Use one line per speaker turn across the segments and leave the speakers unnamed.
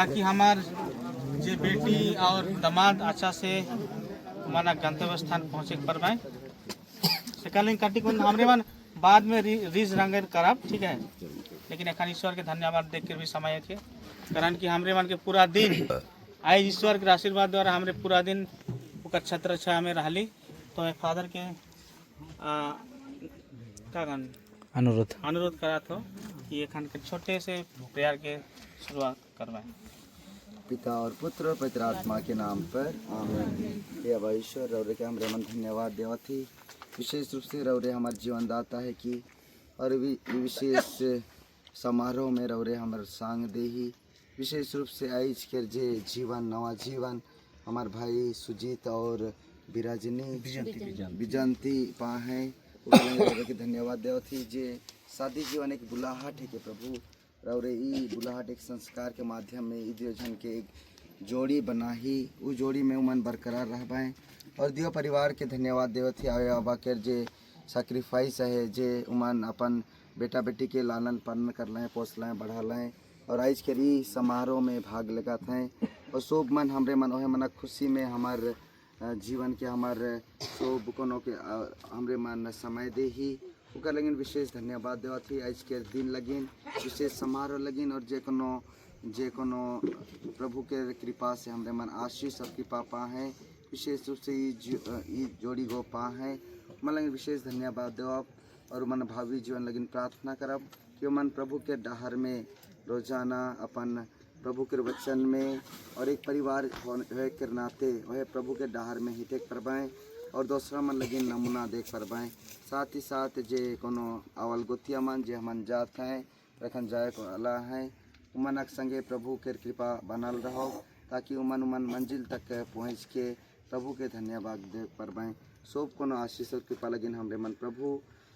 ताकि हमार जे बेटी और दामाद अच्छा से माना गंतव्य स्थान पहुँचे पर पाए से काटी हमरे मन बाद में रीज रंगन करब, ठीक है। लेकिन एखन ईश्वर के धन्यवाद देख के भी समय थे, कारण कि हमरे मन के पूरा दिन आज ईश्वर के आशीर्वाद द्वारा हमरे पूरा दिन ओकर छत्र छाया में रहली। तो फादर के अनुरोध करा था कि एखन के छोटे से प्रेयर के शुरुआत करवाएं।
पिता और पुत्र और पवित्र आत्मा के नाम पर आमीन। हे अबा ईश्वर, रौरे के हमरे मन धन्यवाद देवत ही, विशेष रूप से रौरे हमार जीवन दाता है कि और विशेष समारोह में रौरे हमार संग दे ही, विशेष रूप से आइज के जे जीवन नवा जीवन हमार भाई सुजीत और विराजनी बिजंती पा है के धन्यवाद देवत ही। जे शादी जीवन एक बुलाहट है के प्रभु रौरे ई बुलाहट एक संस्कार के माध्यम में ई जन के एक जोड़ी बना ही, उस जोड़ी में मन बरकरार रह पाए। और दियो परिवार के धन्यवाद देवत ही आवे अबा के जे सैक्रिफाइस है, जे उमन अपन बेटा बेटी के लालन पालन कर लें, पोस लें, बढ़ा लें और आज के ई समारोह में भाग लगत हैं। और सब मन हमरे मन ओहे मना खुशी में हमार जीवन के हमार सब कोनो के हमरे मन समय दे ही ओकर लगिन विशेष धन्यवाद देवत ही। आज के दिन लगिन विशेष समारोह लगिन और जे कोनो प्रभु के कृपा से हमरे मन आशीष और कृपा पा है, विशेष रूप से ई जोड़ी गो पा है मन लगिन विशेष धन्यवाद देव। और मन भावी जीवन लगिन प्रार्थना करब कि मन प्रभु के डहर में रोजाना अपन प्रभु के वचन में और एक परिवार होए के नाते वह प्रभु के डहर में ही टेक परबाएँ और दूसरा मन लगिन नमूना देख परबाएँ। साथ ही साथ जे कोनो अवल गोतिया मन जे हमन जात हैं रखन जाए को अला हैं उमनक संगे प्रभु के कृपा बनल रहो, ताकि उमन मंजिल तक पहुँच के प्रभु के धन्यवाद दे परबाएँ। सब कोनो आशीष और कृपा लगिन हमरे मन प्रभु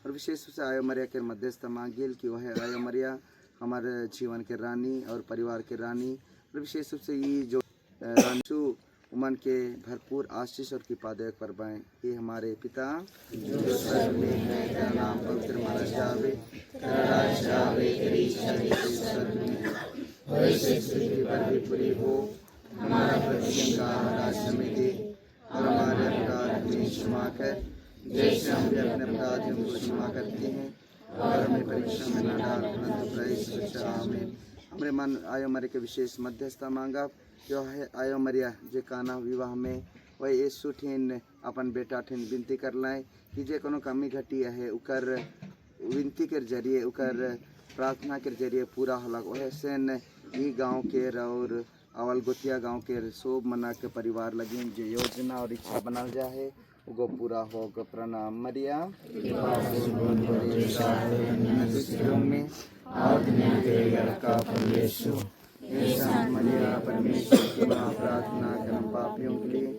और विशेष रूप से आयो मरिया के मध्यस्थ मांगिल कि वह आयो मरिया हमारे जीवन के रानी और परिवार के रानी और विशेष रूप से ये जो रानसु उमन के भरपूर आशीष और कृपा दे परबाएँ। ये हमारे पिता जो स्वर्ग में है, तेरा नाम पवित्र माना जावे, तेरा राज्य आवे, तेरी इच्छा जैसे स्वर्ग में वैसे पृथ्वी पर भी पूरी हो। हमारा प्रतिदिन का आहार आज हमें दे और हमारे अपराध हमें क्षमा कर जैसे हम भी अपने अपराधियों को क्षमा करते हैं, और हमें परीक्षा में न डाल परंतु बुराई से बचा। आमीन। हमरे मन आयो मरिया के विशेष मध्यस्थता मांगा जो है आयो मरिया जे काना विवाह में वह यीशु ठिन अपन बेटा ठिन विनती कर लाए कि जे कोनो कमी घटी है उकर विनती के जरिए उकर प्रार्थना के जरिए पूरा होलक। वह सेन ई गाँव के और अवल गोतिया गाँव के सब मना के परिवार लगिन जो योजना और इच्छा बनल जाए उगो पूरा होगा। प्रणाम मरिया में मरिया परमेश्वर की मां प्रार्थना करम पापियों के लिए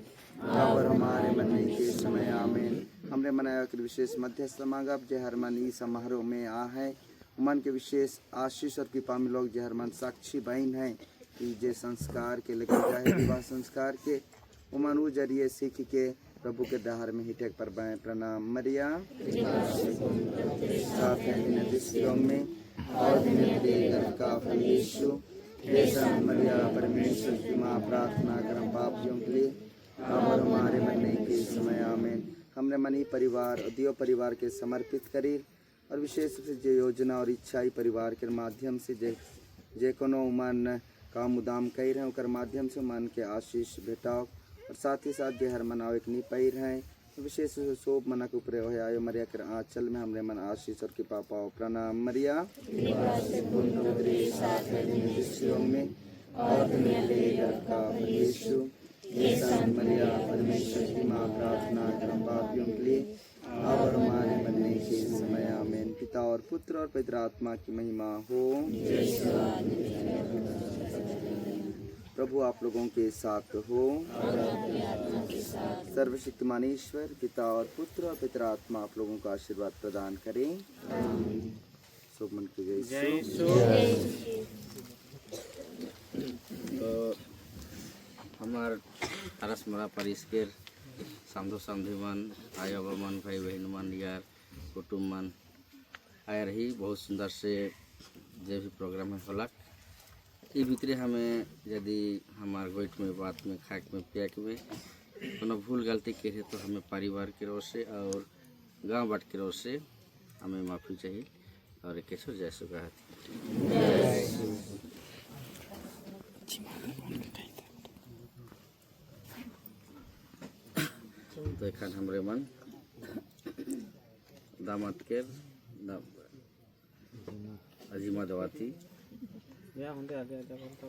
और हमारे मरने के समय आमीन। हमने मनाया कि विशेष मध्यस्थ मांगा जे हर मन ई समारोह में आ है मन के विशेष आशीष और कृपा में लोग जे हर मन साक्षी बहन है कि जे संस्कार के लेकर जाए विवाह संस्कार के उमन उ जरिए सीख के प्रभु के डहर में हिटेक पर बाएँ। प्रणाम मरिया साथ है में और का फल यीशु मरिया परमेश्वर की मां प्रार्थना करम पापियों के लिए और हमारे मरने के समय आमीन। हमने मनी परिवार और दियो परिवार के समर्पित करी और विशेष रूप से जे योजना और इच्छाई परिवार के माध्यम से जे कोनो मन काम उदाम कही रहे उकर माध्यम से मन के आशीष भेटाओ और साथ ही साथ जे हर मनाओ एक निपैर हैं विशेष सोप मनक ऊपरे हो आयो मरिया के आंचल में हमरे मन आशीष और कृपा पाओ। प्रणाम मरिया में और यीशु मरिया परमेश्वर की मां प्रार्थना करम पापियों के लिए और हमारे मरने के समय आमीन। पिता और पुत्र और पवित्र आत्मा की महिमा हो। प्रभु आप लोगों के साथ हो। सर्वशक्तिमान ईश्वर पिता और पुत्र और पवित्र आत्मा आप लोगों को आशीर्वाद प्रदान करें। शुभ मन की जय।
तो हमार अरसमरा परिस्केर सामधो सामधी मन आय मन भाई बहन मन यार कुटुम्ब मन आए रही बहुत सुंदर से जो भी प्रोग्राम है होलक ये भीतरे हमें यदि हमार गोइठ में बात में खाक में पियाक में कोनो भूल गलती करे तो हमें परिवार के ओर से और गांव बाट के ओर से हमें माफ़ी चाहिए और कैसे जय सुगा तो एखन हमरे मन दामाद के अजीमा दवाती
या होंगे आगे आगे बोलता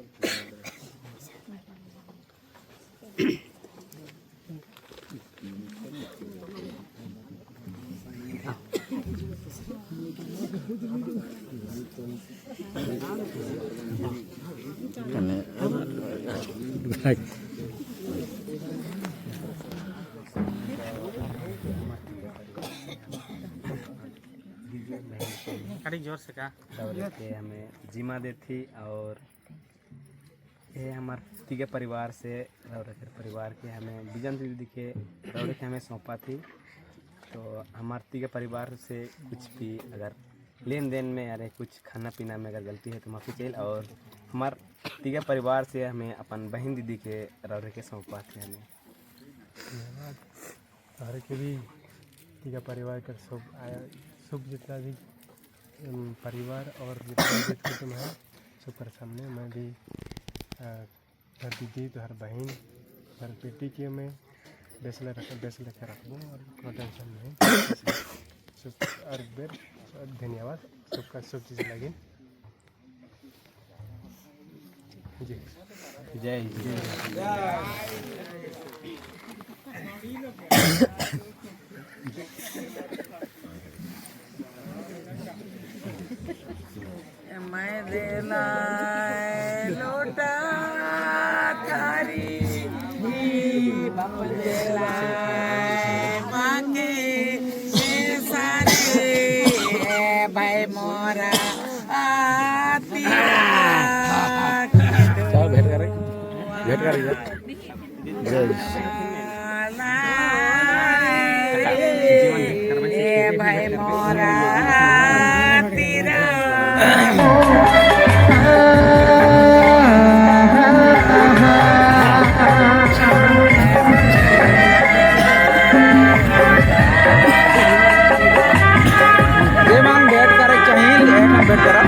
जोर से का
के हमें जिम्मा दी थी और ये हमारे तीगे परिवार से रौरे परिवार के हमें बिजन दीदी के रौरे के हमें सौंपा थी। तो हमारे तीगे परिवार से कुछ भी अगर लेन देन में अरे कुछ खाना पीना में अगर गलती है तो माफ़ी चाहिए। और हमारे तीगे परिवार से हमें अपन बहन दीदी के रौरे के सौंपा थे हमें
रौरे के भी तीगा परिवार का शुभ जितना भी परिवार और जितना कुटुंब है सबके सामने मैं भी हर दीदी तो हर बहन हर बेटी के मैं बेस लेकर रख दूँ और कोई टेंशन नहीं। और बेर धन्यवाद सबका सब चीज़ लगे। जी
जय
मैं देना लोटा थारी बाप देला मांगे ये सारे भाई मोरा
भेंट कर
भाई मोरा तेरा
भेंट करे चाहिए भेंट करा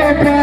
अब तो